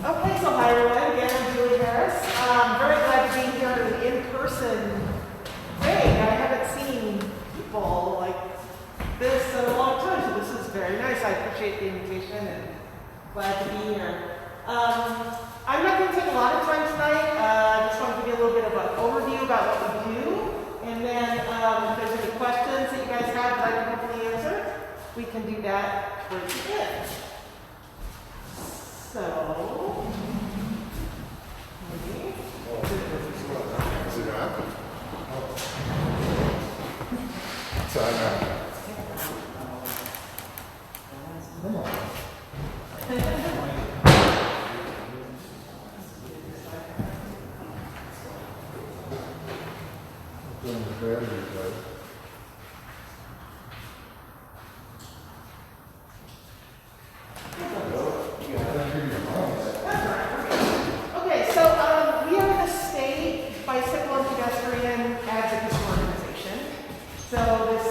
Okay, so hi everyone. Again, I'm Julie Harris. Very glad to be here in person today. I haven't seen people like this in a long time, so this is very nice. I appreciate the invitation and glad to be here. I'm not going to take a lot of time tonight. I just want to give you a little bit of an overview about what we do, and then if there's any questions that you guys have that I can hopefully answer, we can do that towards the end. So, maybe. Come on. Okay, so we are the state bicycle and pedestrian advocacy organization. So this,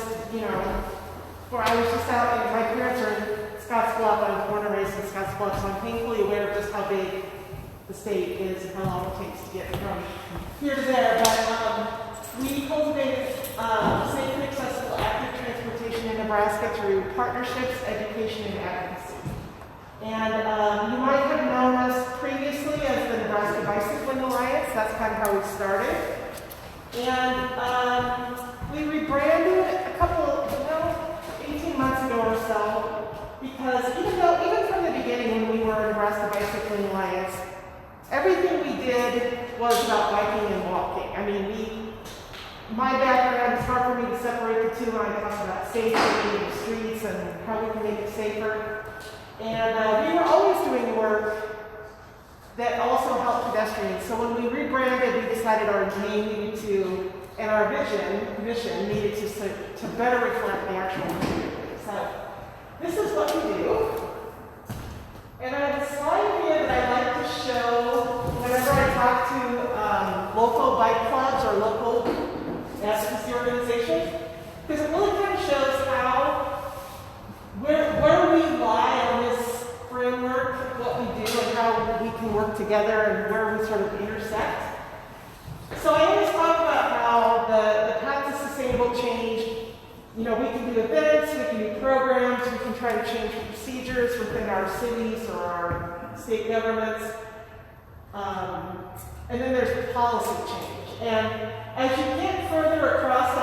where I was just out, and my parents are in Scottsbluff. I was born and raised in Scottsbluff, so I'm painfully aware of just how big the state is and how long it takes to get from here to there. But we cultivate safe and accessible active transportation in Nebraska through partnerships, education, and advocacy. And you might have known us previously as the Nebraska Bicycling Alliance. That's kind of how we started. And we rebranded a couple, 18 months ago or so, because even from the beginning when we were Nebraska Bicycling Alliance, everything we did was about biking and walking. I mean, my background, it's hard for me to separate the two when I talk about safety in the streets and how we can make it safer. And we were always doing work that also helped pedestrians. So when we rebranded, we decided our name needed to, and our mission needed to better reflect the actual community. So this is what we do. And I have a slide here that I like to show whenever I talk to local bike clubs or local advocacy organizations, because it really kind of shows where we lie on this framework, what we do, and how we can work together and where we sort of intersect. So I always talk about how the path to sustainable change, we can do events, we can do programs, we can try to change procedures within our cities or our state governments. And then there's policy change. And as you get further across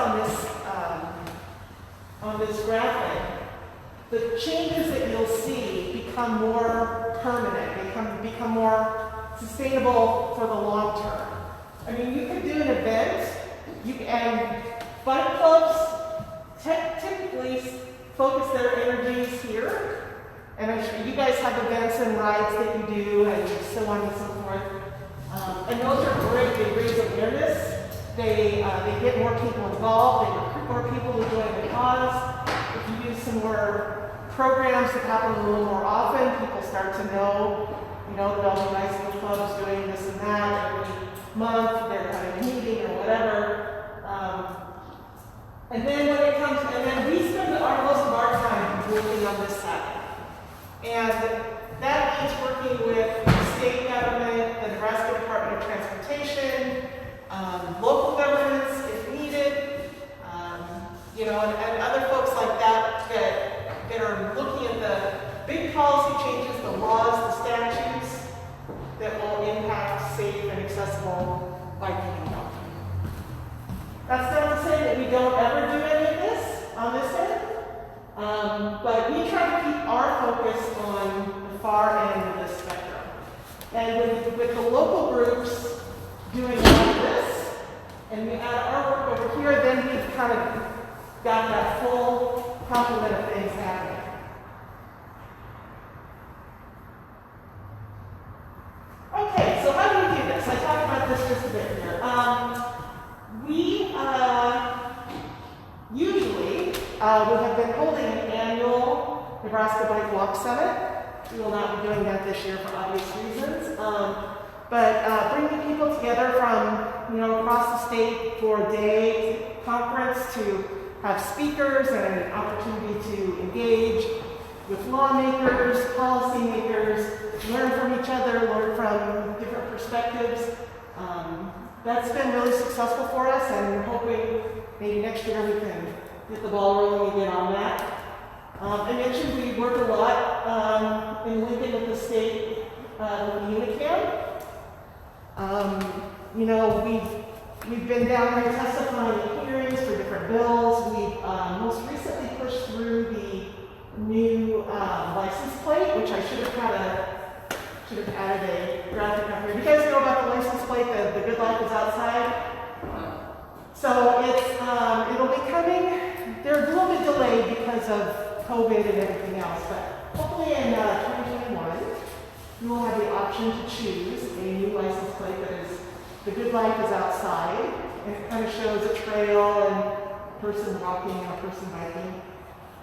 on this graphic, the changes that you'll see become more permanent, become more sustainable for the long term. I mean, you could do an event, and bike clubs typically focus their energies here. And I'm sure you guys have events and rides that you do, and so on and so forth. And those are great. They raise awareness. They get more people involved. They recruit more people who join the cause. If you do some more programs that happen a little more often, people start to know, that all the bicycle clubs doing this and that every month. They're having a meeting or whatever. And then we spend most of our time working on this side. And that means working with the state government, the Nebraska Department of Transportation, local governments if needed, and other folks like that are looking at the big policy changes, the laws, the statutes that will impact safe and accessible biking and walking. That's not to say that we don't ever do any of this on this end, but we try to keep our focus on the far end of the spectrum. And with the local groups doing all of this, and we add our work over here, then we've kind of got that full complement of things happening. Okay, so how do we do this? I talked about this just a bit here. We usually we have been holding an annual Nebraska Bike Walk Summit. We will not be doing that this year for obvious reasons. But bringing people together from across the state for a day conference to have speakers and an opportunity to engage with lawmakers, policymakers, learn from each other, learn from different perspectives. That's been really successful for us, and we're hoping maybe next year we can get the ball rolling again on that. I mentioned we work a lot in Lincoln with the state with Unicam. You know, we've been down here testifying in hearings for different bills. We've most recently pushed through the new license plate, which I should have added a graphic up here. Do you guys know about the license plate? The good life is outside. So it'll be coming. They're a little bit delayed because of COVID and everything else, but hopefully in 2021 you will have the option to choose a new license plate that is the good life is outside, and it kind of shows a trail and a person walking and a person biking.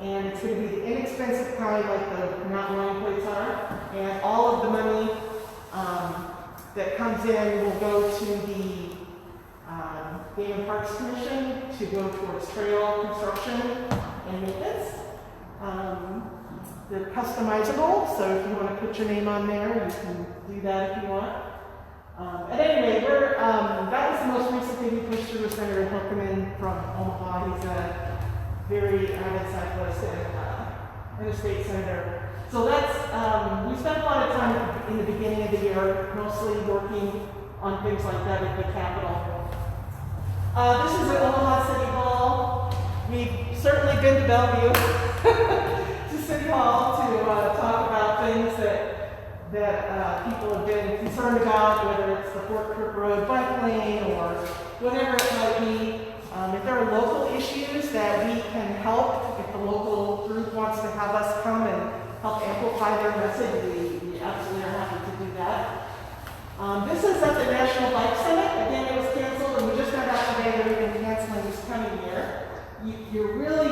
And it's going to be the inexpensive kind like the mountain lion plates are. And all of the money that comes in will go to the Game and Parks Commission to go towards trail construction and maintenance. They're customizable, so if you want to put your name on there, you can do that if you want. At any rate, that was the most recent thing we pushed through with Senator Hilkeman from Omaha. He's a very avid cyclist and a state senator. So that's, we spent a lot of time in the beginning of the year mostly working on things like that at the Capitol. This is at Omaha City Hall. We've certainly been to Bellevue, to City Hall to talk about things that people have been concerned about, whether it's the Fort Crook Road bike lane or whatever it might be. If there are local issues that we can help, if the local group wants to have us come and help amplify their message, we absolutely are happy to do that. This is at the National Bike Summit. Again, it was canceled, and we just found out today that we're going to canceling this coming year. You're really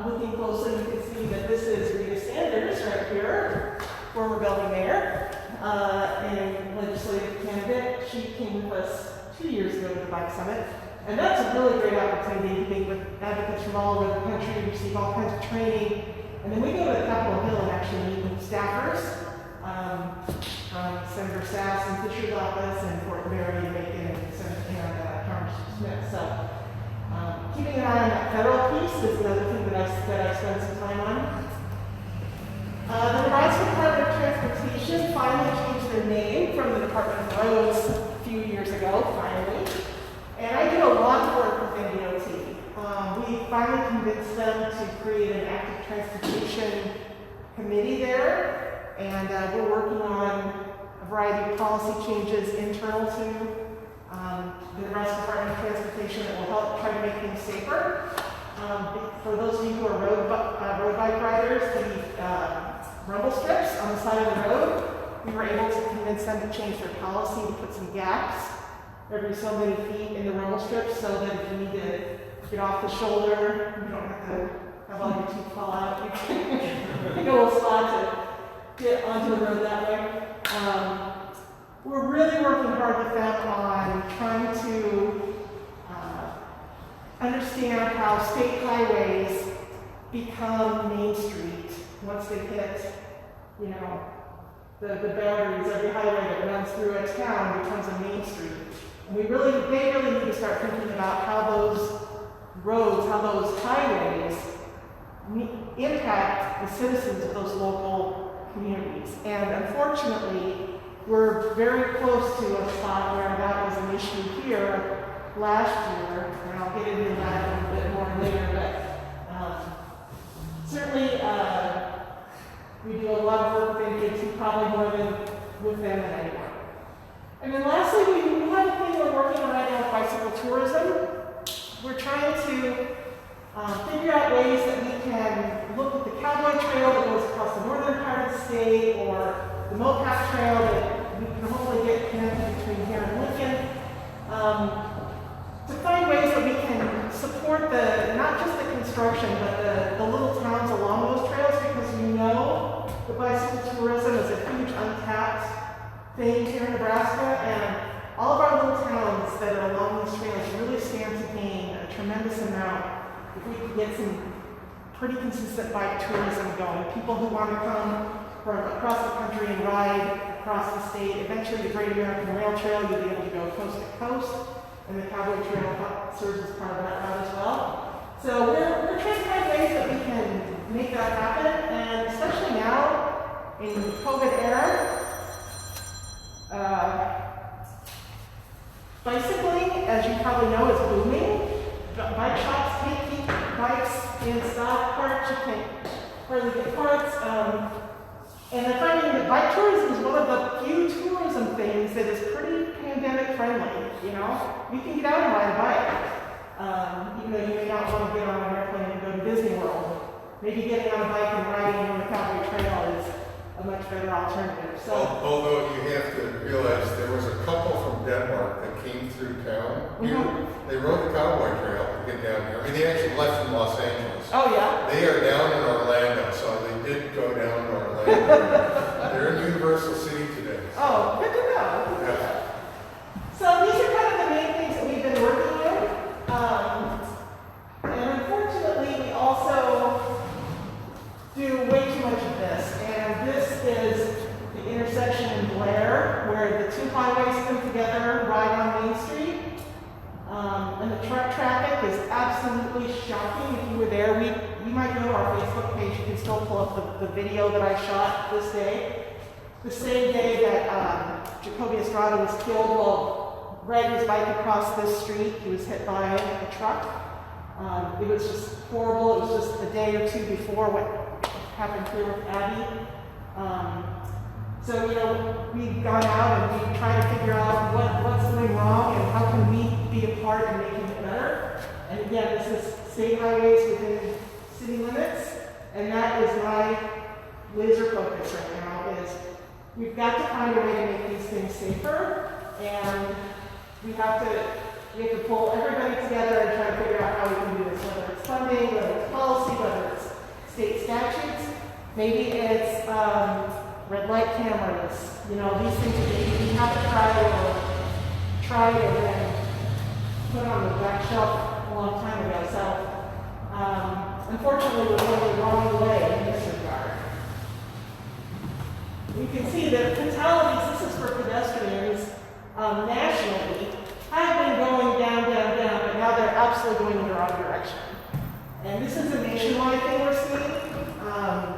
looking closely, you can see that this is Rita Sanders right here, former Bellevue mayor and legislative candidate. She came with us 2 years ago to the Bike Summit. And that's a really great opportunity to meet with advocates from all over the country, receive all kinds of training. And then we go to Capitol Hill and actually meet with staffers from Senator Sass and Fisher's office and Fort Berry and Macon and Congressman Smith. So keeping an eye on that federal piece is another thing that I spend some time on. The Nebraska Department of Transportation finally changed their name from the Department of Roads a few years ago, finally. And I do a lot of work with NDOT. We finally convinced them to create an active transportation committee there, and we're working on a variety of policy changes internal to the Nebraska Department of Transportation that will help try to make things safer. For those of you who are road bike riders, the rumble strips on the side of the road, we were able to convince them to change their policy to put some gaps every so many feet in the rumble strips so that if you need to get off the shoulder, you don't have to have all your teeth fall out. You can take a little spot to get onto the road that way. We're really working hard with them on trying to understand how state highways become Main Street once they hit, you know, the boundaries. Every highway that runs through a town becomes a Main Street. And they really need to start thinking about how those roads, how those highways impact the citizens of those local communities. And unfortunately, we're very close to a spot where that was an issue here last year, and I'll get into that a little bit more later, but certainly we do a lot of work with NDOT, probably more than with them than anyone. And then lastly, we have a thing we're working on right now with bicycle tourism. We're trying to figure out ways that we can look at the Cowboy Trail that goes across the northern part of the state, or the Mopac Trail that we can hopefully get connected between here and Lincoln, to find ways that we can support not just the construction, but the little towns along those trails, because we know the bicycle tourism is a huge untapped thing here in Nebraska, and all of our little towns that are along these trails really stand to gain a tremendous amount if we could get some pretty consistent bike tourism going. People who want to come from across the country and ride across the state. Eventually, the Great American Rail Trail, you'll be able to go coast to coast, and the Cowboy Trail serves as part of that route as well. So we're trying to find ways that we can make that happen, and especially now in COVID era, bicycling, as you probably know, is booming. Bike shops can't keep bikes in stock, parks, you can't hardly get parts. And I'm finding that bike tourism is one of the few tourism things that is pretty pandemic friendly. You know, you can get out and ride a bike, even though you may not want to get on an airplane and go to Disney World. Maybe getting on a bike and riding on the Cowboy Trail is a much better alternative. So, although you have to realize there was a couple from Denmark that came through town. They rode the Cowboy Trail to get down here. I mean, they actually left from Los Angeles. oh yeah? They are down in Orlando, so they did go down to Orlando. They're in Universal City today. Oh, good to know. Good to know. Yeah. So these are kind of the main things that we've been working on. And unfortunately, we also do way too much of this. And this is the intersection in Blair, where the two highways come together right on Main Street. And the truck traffic is absolutely shocking. If you were there, we might go to our Facebook page. You can still pull up the video that I shot this day. The same day that Jacoby Estrada was killed while riding his bike across this street, he was hit by a truck. It was just horrible. It was just a day or two before what happened here with Abby. So, you know, we've gone out and we've tried to figure out what's going wrong and how can we be a part in making it better. And again, this is state highways within city limits, and that is my laser focus right now is we've got to find a way to make these things safer, and we have to pull everybody together and try to figure out how we can do this, whether it's funding, whether it's policy, whether it's state statutes. Maybe it's red light cameras, you know, these things that we have to try and then put on the back shelf a long time ago. So, unfortunately, we're going the wrong way in this regard. You can see that fatalities, this is for pedestrians, nationally, have been going down, but now they're absolutely going in the wrong direction. And this is a nationwide thing we're seeing.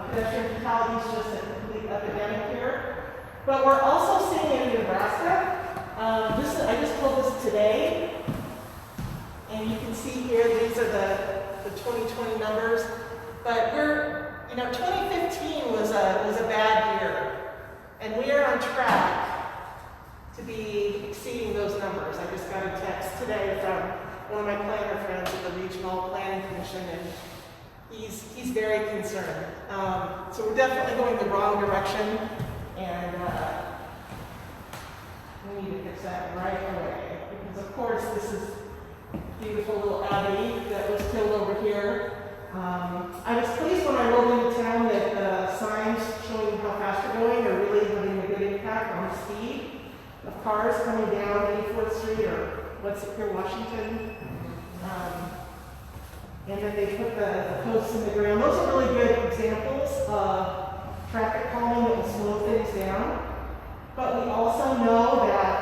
Pedestrian fatalities just a complete epidemic here. But we're also seeing it in Nebraska. I just pulled this today. And you can see here, these are the 2020 numbers. But 2015 was a bad year. And we are on track to be exceeding those numbers. I just got a text today from one of my planner friends at the Regional Planning Commission, and he's very concerned. So we're definitely going the wrong direction, and we need to fix that right away. Because of course, this is beautiful little Abby that was killed over here. I was pleased when I rolled into town that the signs showing how fast you're going are really having a good impact on the speed of cars coming down 84th Street or what's it here, Washington. And then they put the posts in the ground. Those are really good examples of traffic calming that will slow things down. But we also know that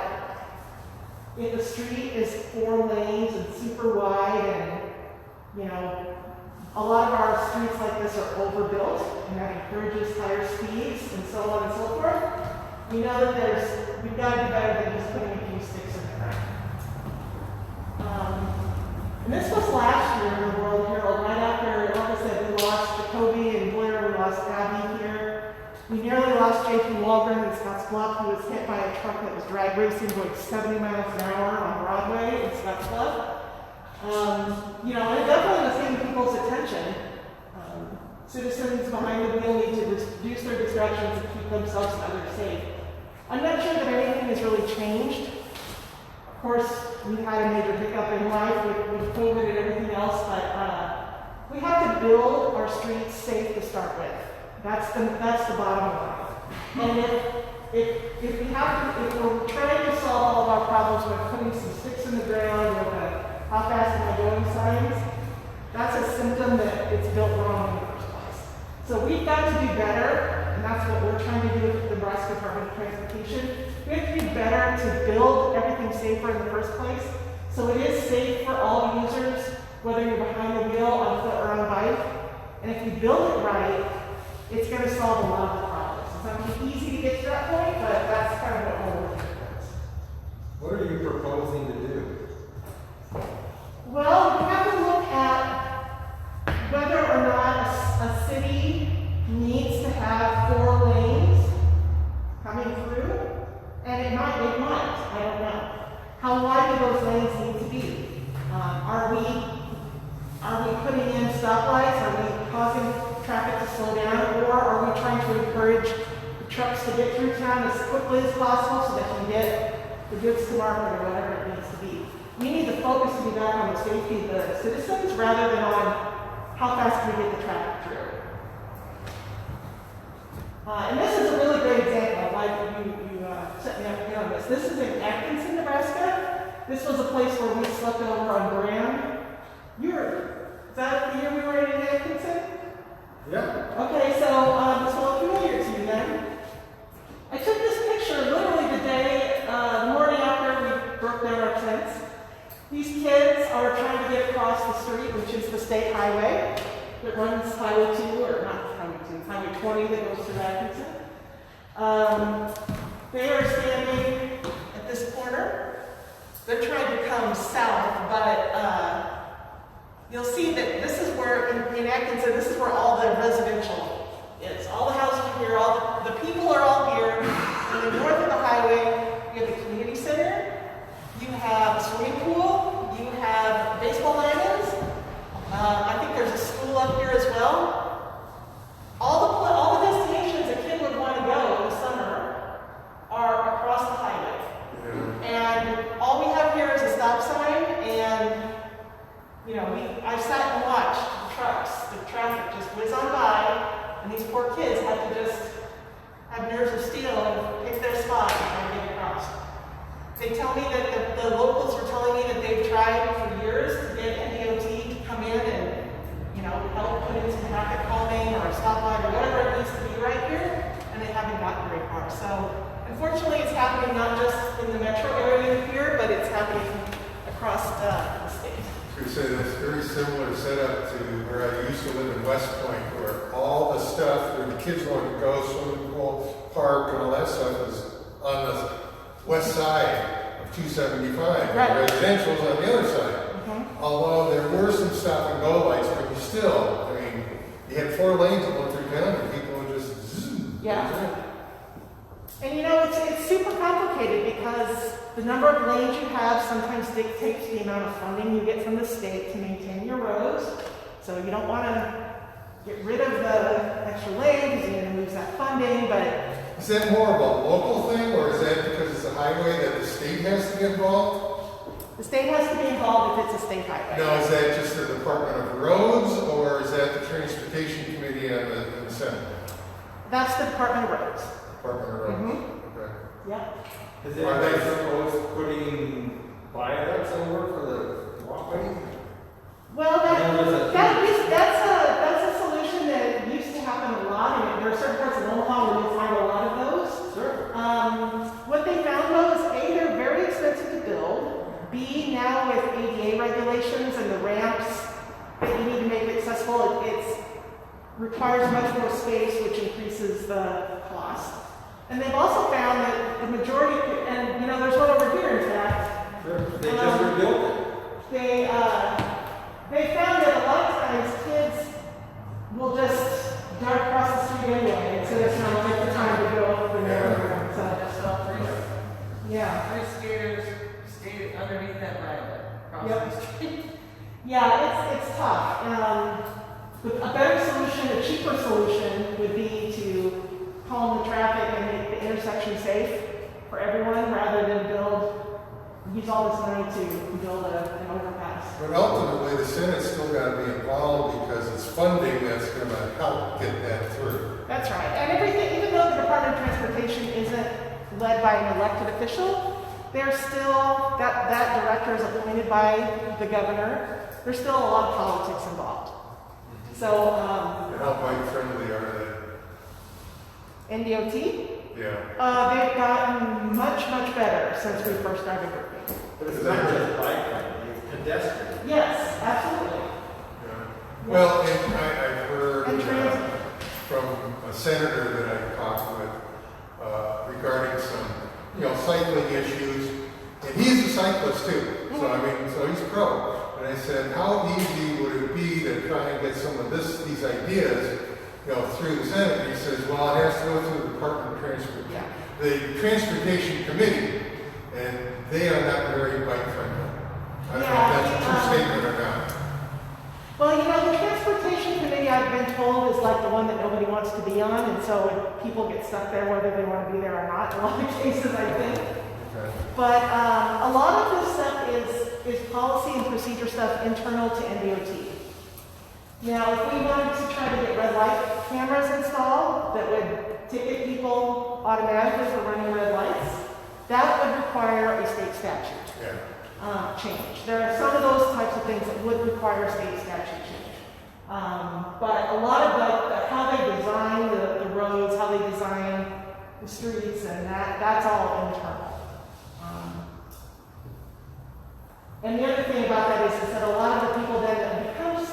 if a street is 4 lanes and super wide and, you know, a lot of our streets like this are overbuilt and that encourages higher speeds and so on and so forth. We know that we've got to do better than just putting a few sticks in the ground. And this was last year in the World Herald, right after, like I said, we lost Jacoby and Blair, we lost Abby here. We nearly lost J.P. Walgren in Scottsbluff, who was hit by a truck that was drag racing going 70 miles an hour on Broadway in Scottsbluff. You know, and it definitely was getting people's attention. Citizens behind the wheel need to reduce their distractions and keep themselves and others safe. I'm not sure that anything has really changed. Of course, we had a major hiccup in life with COVID and everything else, but we have to build our streets safe to start with. That's the bottom line. And if we're trying to solve all of our problems by putting some sticks in the ground or how fast am I going signs, that's a symptom that it's built wrong in the first place. So we've got to do better, and that's what we're trying to do with the Nebraska Department of Transportation. We have to do better to build everything safer in the first place. So it is safe for all users, whether you're behind the wheel, on foot, or on a bike. And if you build it right, it's going to solve a lot of the problems. It's not going to be easy to get to that point, but that's kind of what we're working towards. What are you proposing to do? Well, we have to look at whether or not a city needs to have 4 lanes coming through, and it might, I don't know. How wide do those lanes need to be? Are we putting in stoplights? Are we causing traffic to slow down? Or are we trying to encourage the trucks to get through town as quickly as possible so they can get the goods to market or whatever it needs to be? We need the focus to be back on the safety of the citizens rather than on how fast can we get the traffic through. And this is a really great example. Like you set me up here on this. This is in Atkinson, Nebraska. This was a place where we slept over on Graham. Is that the year we were in Atkinson? Yeah. Okay, so this will look familiar to you then. I took this picture literally the day, the morning after we broke down our tents. These kids are trying to get across the street, which is the state highway that runs Highway 2, or not Highway 2, Highway 20 that goes through Atkinson. They are standing at this corner. They're trying to come south, but you'll see that this is where, in Atkinson, this is where all the residential is. All the houses are here, all the people are all here. And then north of the highway, you have the community center, you have a swimming pool, you have baseball diamonds. I think there's a school up here as well. All the destinations a kid would want to go in the summer are across the highway. And all we have here is a stop sign, and I sat and watched the trucks, the traffic just whiz on by, and these poor kids have to just have nerves of steel and pick their spot and try to get across. They tell me that the locals are telling me that they've tried for years to get NDOT to come in and help put in some traffic calming or a stoplight or whatever it needs to be right here, and they haven't gotten very far. So unfortunately, it's happening not just in the metro area here, but it's happening across the state. We say that's very similar setup to where I used to live in West Point, where all the stuff where the kids want to go, swimming pool, park, and all that stuff is on the west side of 275. Right. The residential's on the other side. Although there were some stop and go lights, but you still, you had 4 lanes that went through town, and people would just zoom. Yeah. And it's super complicated because the number of lanes you have sometimes dictates the amount of funding you get from the state to maintain your roads. So you don't want to get rid of the extra lanes because you're going to lose that funding, but... Is that more of a local thing, or is that because it's a highway that the state has to get involved? The state has to be involved if it's a state highway. No, is that just the Department of Roads, or is that the Transportation Committee in the Senate? That's the Department of Roads. Department of Roads. Okay. Yeah. Is anybody proposed putting viaducts over for the walkway? Well, that's a solution that used to happen a lot, and there are certain parts of Omaha where you'll find a lot of those. Sure. What they found though is A, they're very expensive to build. B, now with ADA regulations and the ramps that you need to make accessible, it requires much more space, which increases the cost. And they've also found that the majority, and there's one over here in fact. Sure. They just rebuilt it. They found that a lot of times kids will just dart across the street anyway, and so it's not like the time to go up and over. Yeah. My skaters stayed underneath that viaduct across the street. Yeah, it's tough. But a better solution, a cheaper solution, would be to calm the traffic and make the intersection safe for everyone, rather than use all this money to build an overpass. But ultimately, the Senate's still got to be involved because it's funding that's going to help get that through. That's right. And everything, even though the Department of Transportation isn't led by an elected official, there's still, that director is appointed by the governor. There's still a lot of politics involved. So, And how bike friendly are NDOT, Yeah. they've gotten much, much better since we first started working. But it's not just bike friendly, it's pedestrian. Yes, absolutely. Yeah. Well, and I've heard And transit. from a senator that I talked with regarding some, cycling issues, and he's a cyclist too. So I mean, so he's pro. And I said, how easy would it be to try and get some of these ideas, through the Senate? And he says, well, it has to go through the Department of Transportation, Yeah. the Transportation Committee, and they are not very bike friendly. I don't know if that's a true statement or not. Well, the Transportation Committee, I've been told, is like the one that nobody wants to be on, and so people get stuck there whether they want to be there or not, in a lot of cases, I think. Okay. But a lot of this stuff is policy and procedure stuff internal to NDOT. Now, if we wanted to try to get red light cameras installed that would ticket people automatically for running red lights, that would require a state statute. Yeah. Change. There are some of those types of things that would require state statute change. But a lot of how they design the roads, how they design the streets, and that's all internal. And the other thing about that is that a lot of the people then that becomes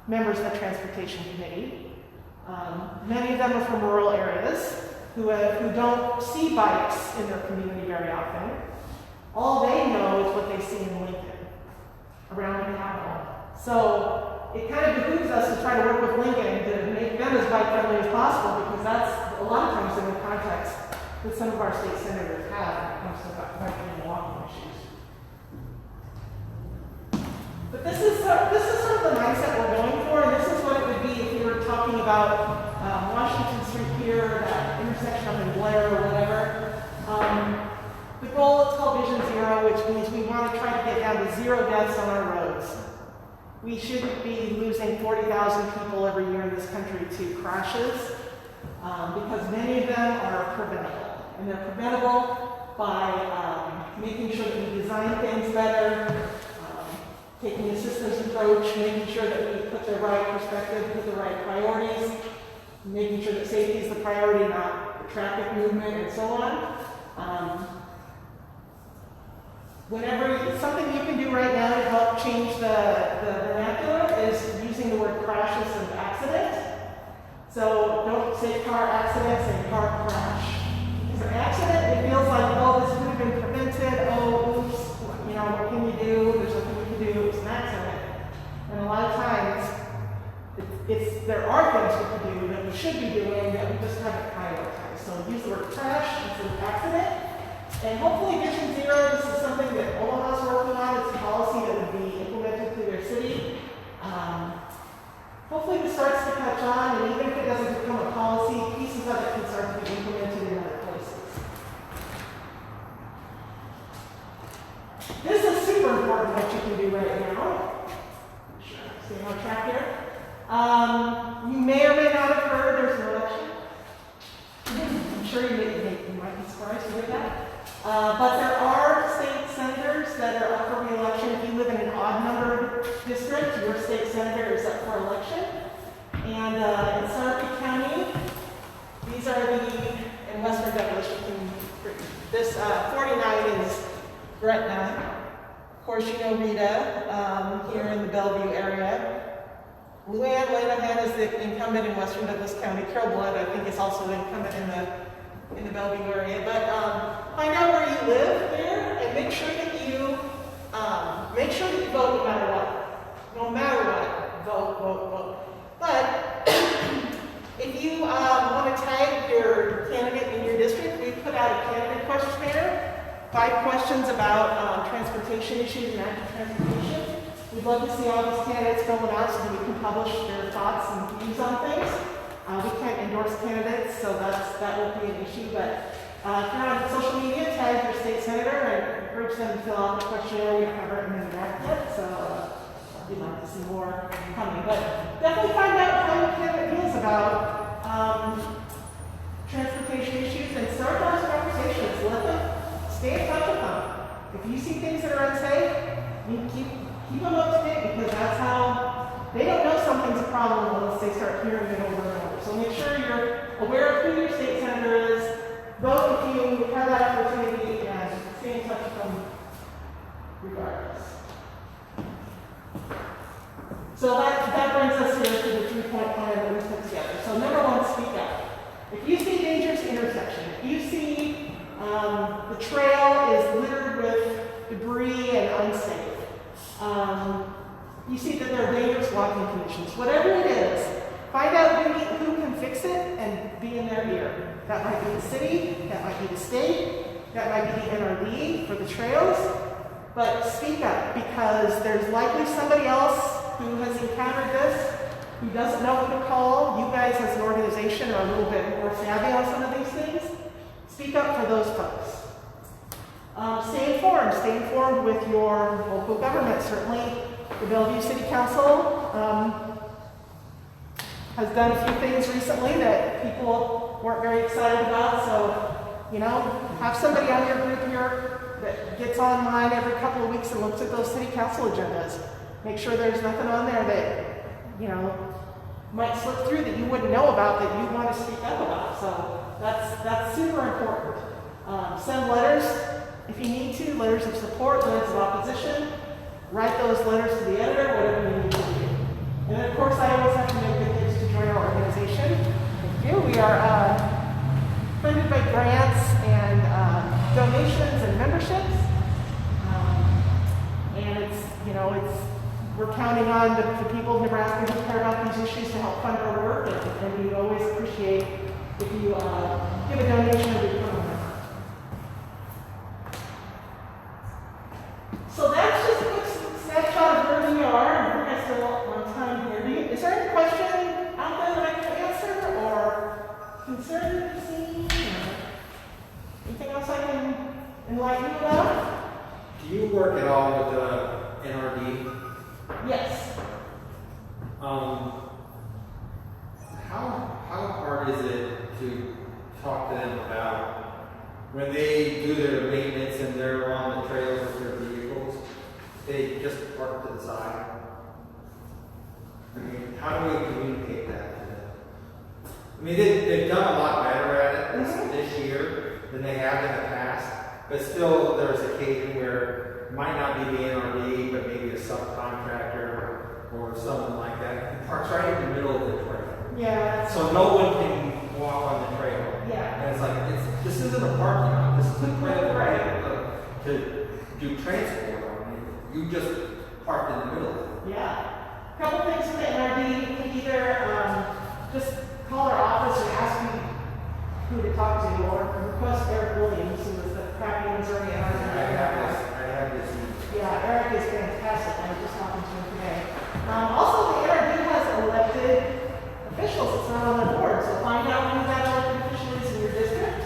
members of the Transportation Committee, many of them are from rural areas who don't see bikes in their community very often. All they know is what they see in Lincoln, around the Capitol. So it kind of behooves us to try to work with Lincoln to make them as bike friendly as possible, because that's a lot of times in the context that some of our state senators have when it comes to biking and walking issues. But this is sort of the mindset we're going for, and this is what it would be if we were talking about Washington Street here, that intersection up in Blair or whatever. The goal is called Vision Zero, which means we want to try to get down to 0 deaths on our roads. We shouldn't be losing 40,000 people every year in this country to crashes, because many of them are preventable. And they're preventable by making sure that we design things better, taking a systems approach, making sure that we put the right perspective, put the right priorities, making sure that safety is the priority, not the traffic movement, and so on. Something you can do right now to help change the vernacular is using the word crashes and accident. So don't say car accident, say car crash. Because an accident, it feels like, oh, this could have been prevented, oh, oops, what can you do? There's nothing you can do, it's an accident. And a lot of times, there are things we can do that we should be doing that we just haven't prioritized. So use the word crash instead of accident. And hopefully Vision Zero, this is something that Omaha's working on. It's a policy that would be implemented through their city. Hopefully this starts to catch on, and even if it doesn't become a policy, pieces of it can start to be implemented in other places. This is super important what you can do right now. Stay on track here. You may or may not have heard there's an election. I'm sure you might be surprised to hear that. But there are state senators that are up for re-election. If you live in an odd-numbered district, your state senator is up for election. And in Sarpy County, these are in Western Douglas, this 49 is Gretna. Of course, you know Rita here in the Bellevue area. Luann Lanahan is the incumbent in Western Douglas County. Carol Blood, I think, is also the incumbent in the Bellevue area. But find out where you live there, and make sure that you vote no matter what. No matter what, vote. But if you want to tag your candidate in your district, we put out a candidate questionnaire. 5 questions about transportation issues and active transportation. We'd love to see all these candidates fill them out so that we can publish their thoughts and views on things. We can't endorse candidates, so that won't be an issue. But if you're on social media, tag your state senator and encourage them to fill out the questionnaire. We haven't written it back yet, so we'd like to see more coming. But definitely find out how your candidate feels about transportation issues and start those conversations. Let them stay in touch with them. If you see things that are unsafe, you keep them up to date, because that's how they don't know something's a problem unless they start hearing it over and over. So make sure you're aware of who your state senator is. Vote if you have that opportunity and stay in touch with them regardless. So that brings us here to the 3-point plan that we put together. So number 1, speak up. If you see dangerous intersection, if you see the trail is littered with debris and unsafe, you see that there are dangerous walking conditions, whatever it is, find out who can fix it and be in their ear. That might be the city, that might be the state, that might be the NRD for the trails, but speak up because there's likely somebody else who has encountered this, who doesn't know who to call. You guys as an organization are a little bit more savvy on some of these things. Speak up for those folks. Stay informed. Stay informed with your local government. Certainly, the Bellevue City Council has done a few things recently that people weren't very excited about. So, have somebody on your group here that gets online every couple of weeks and looks at those city council agendas. Make sure there's nothing on there that, might slip through that you wouldn't know about that you want to speak up about. So that's super important. Send letters if you need to, letters of support, letters of opposition. Write those letters to the editor, whatever you need to do. And then, of course, I always have to make good news to join our organization. Here we are funded by grants and donations and memberships. And we're counting on the people of Nebraska who care about these issues to help fund our work, and we always appreciate if you give a donation or become a member. So that's just a quick snapshot of where we are, and we're still on time here. Is there any question out there that I can answer, or concern you've seen, or anything else I can enlighten you about? Do you work at all with the NRD? Yes. How hard is it to talk to them about when they do their maintenance and they're on the trails with their vehicles, they just park to the side? I mean, how do we communicate that to them? I mean, they've done a lot better at it this year than they have in the past, but still there's occasion where it might not be the NRD, but maybe a subcontractor or something like that. It parks right in the middle of the trail. Yeah. So no one can walk on the trail. Yeah. And it's like, this isn't a parking lot, this is a trail to do transport on. You just parked in the middle. Yeah. A couple things with the NRD. You can either just call our office and ask you who to talk to, or request Eric Williams, who is the Crappy, Missouri NRD. I have this. Yeah, Eric is fantastic. I was just talking to him today. Also, the NRD has elected officials. It's not on the board, so find out who that elected official is in your district.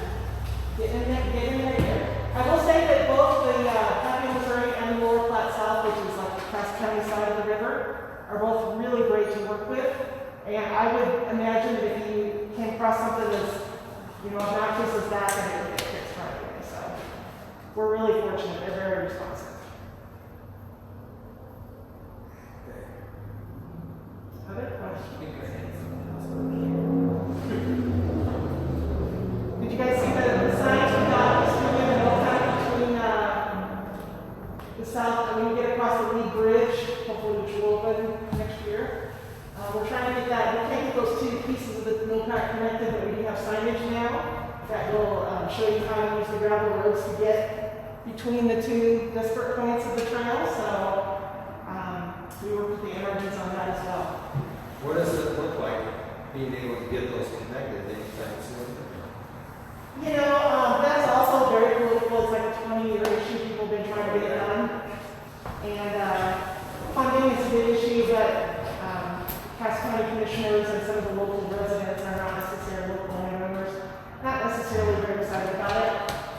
Get in there. I will say that both the Crappy, Missouri and the Lower Platte South, which is like the Cass County side of the river, are both really great to work with. And I would imagine that if you came across something that's obnoxious as that, then it would get fixed right away. So we're really fortunate. They're very responsive. Other questions? Did you guys see the signs we got between the the south, when you get across the Lee Bridge, hopefully which will open next year? We're trying to get that. We can't get those two pieces of the Millpack connected, but we do have signage now that will show you how to use the gravel roads to get between the two disparate points of the trail. So we work with the NRDs on that as well. What does it look like being able to get those connected anytime soon? That's also very political. It's like a 20-year issue. People have been trying to get it done. And funding is a big issue, but Cass County commissioners and some of the local residents are not necessarily local landowners, not necessarily very excited about it.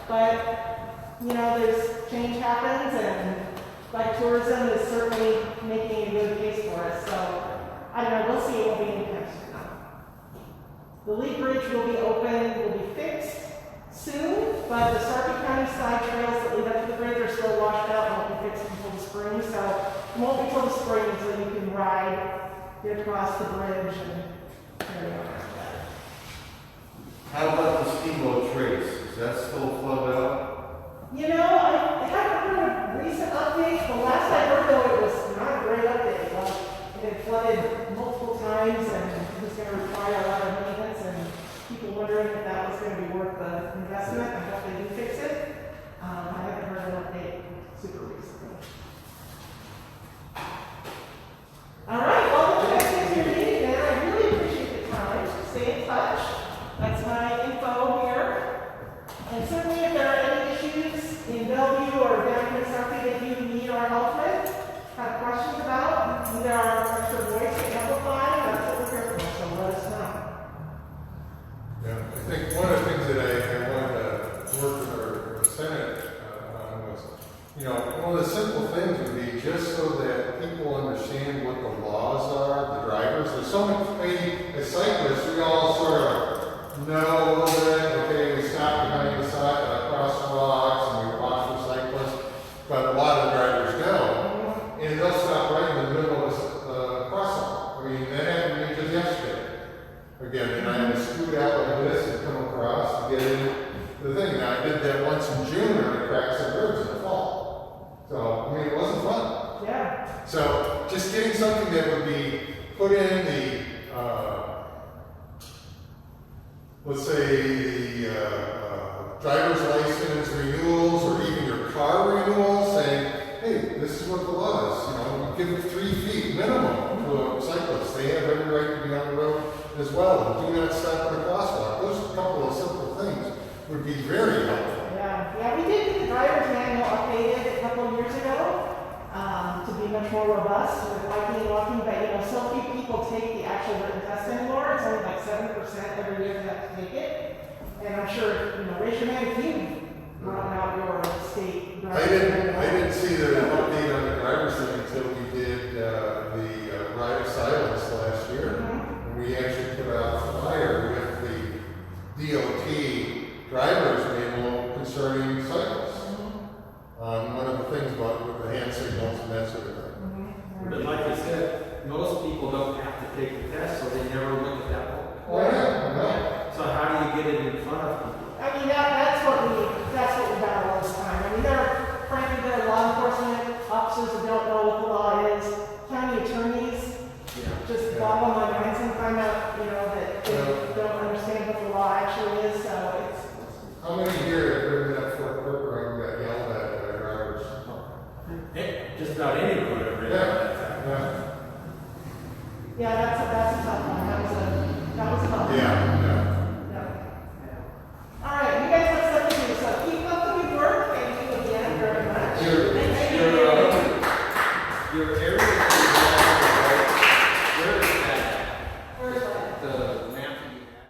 But, there's change happens, and bike tourism is certainly making a good case for us. So, I don't know, we'll see. It won't be anytime soon. The Lee Bridge will be open, will be fixed soon, but the Sarpy County side trails that lead up to the bridge are still washed out and won't be fixed until the spring. So it won't be until the spring until you can get across the bridge and carry on after that. wondering if that was going to be worth the investment. I hope they do fix it. I haven't heard an update super recently. All right, well, that's it for your meeting, man. I really appreciate the time. Stay in touch. That's my info here. And certainly, if there are any issues in Bellevue or down here, something that you need our help with, have questions about, need our extra voice to amplify, that's what we're here for, so let us know. Yeah, I think one of the things that I wanted to work with our Senate on was, one of the simple things would be just so that people understand what the laws are, the drivers. There's so many, as cyclists, we all sort of know a little bit, okay, we stop behind the side, crosswalks, and we watch the cyclists, but a lot of the drivers don't, and they'll stop right in the middle of a crosswalk. I mean, that happened to me just yesterday. Again, and I had to scoot out like this and come across to get in the thing. Now, I did that once in June and I cracked some ribs in the fall. So, I mean, it wasn't fun. Yeah. So, just getting something that would be put in the, let's say, the driver's license renewals or even your car renewal saying, hey, this is what the law is. Give it 3 feet minimum to a cyclist. They have every right to be on the road as well, and do not stop at a crosswalk. Those couple of simple things would be very helpful. Yeah, we did get the driver's manual updated a couple of years ago to be much more robust with biking and walking, but so few people take the actual written test anymore. It's only like 7% every year they have to take it. And I'm sure, raise your hand if you've run out your state driver's manual. I didn't see the update on the driver's thing until we did the Ride of Silence last year. Mm-hmm. We actually put out a flyer with the DOT driver's manual concerning cyclists. One of the things about with the hand signals and that sort of thing. But like you said, most people don't have to take the test, so they never look at that book. Oh, yeah. So how do you get it in front of people? I mean, that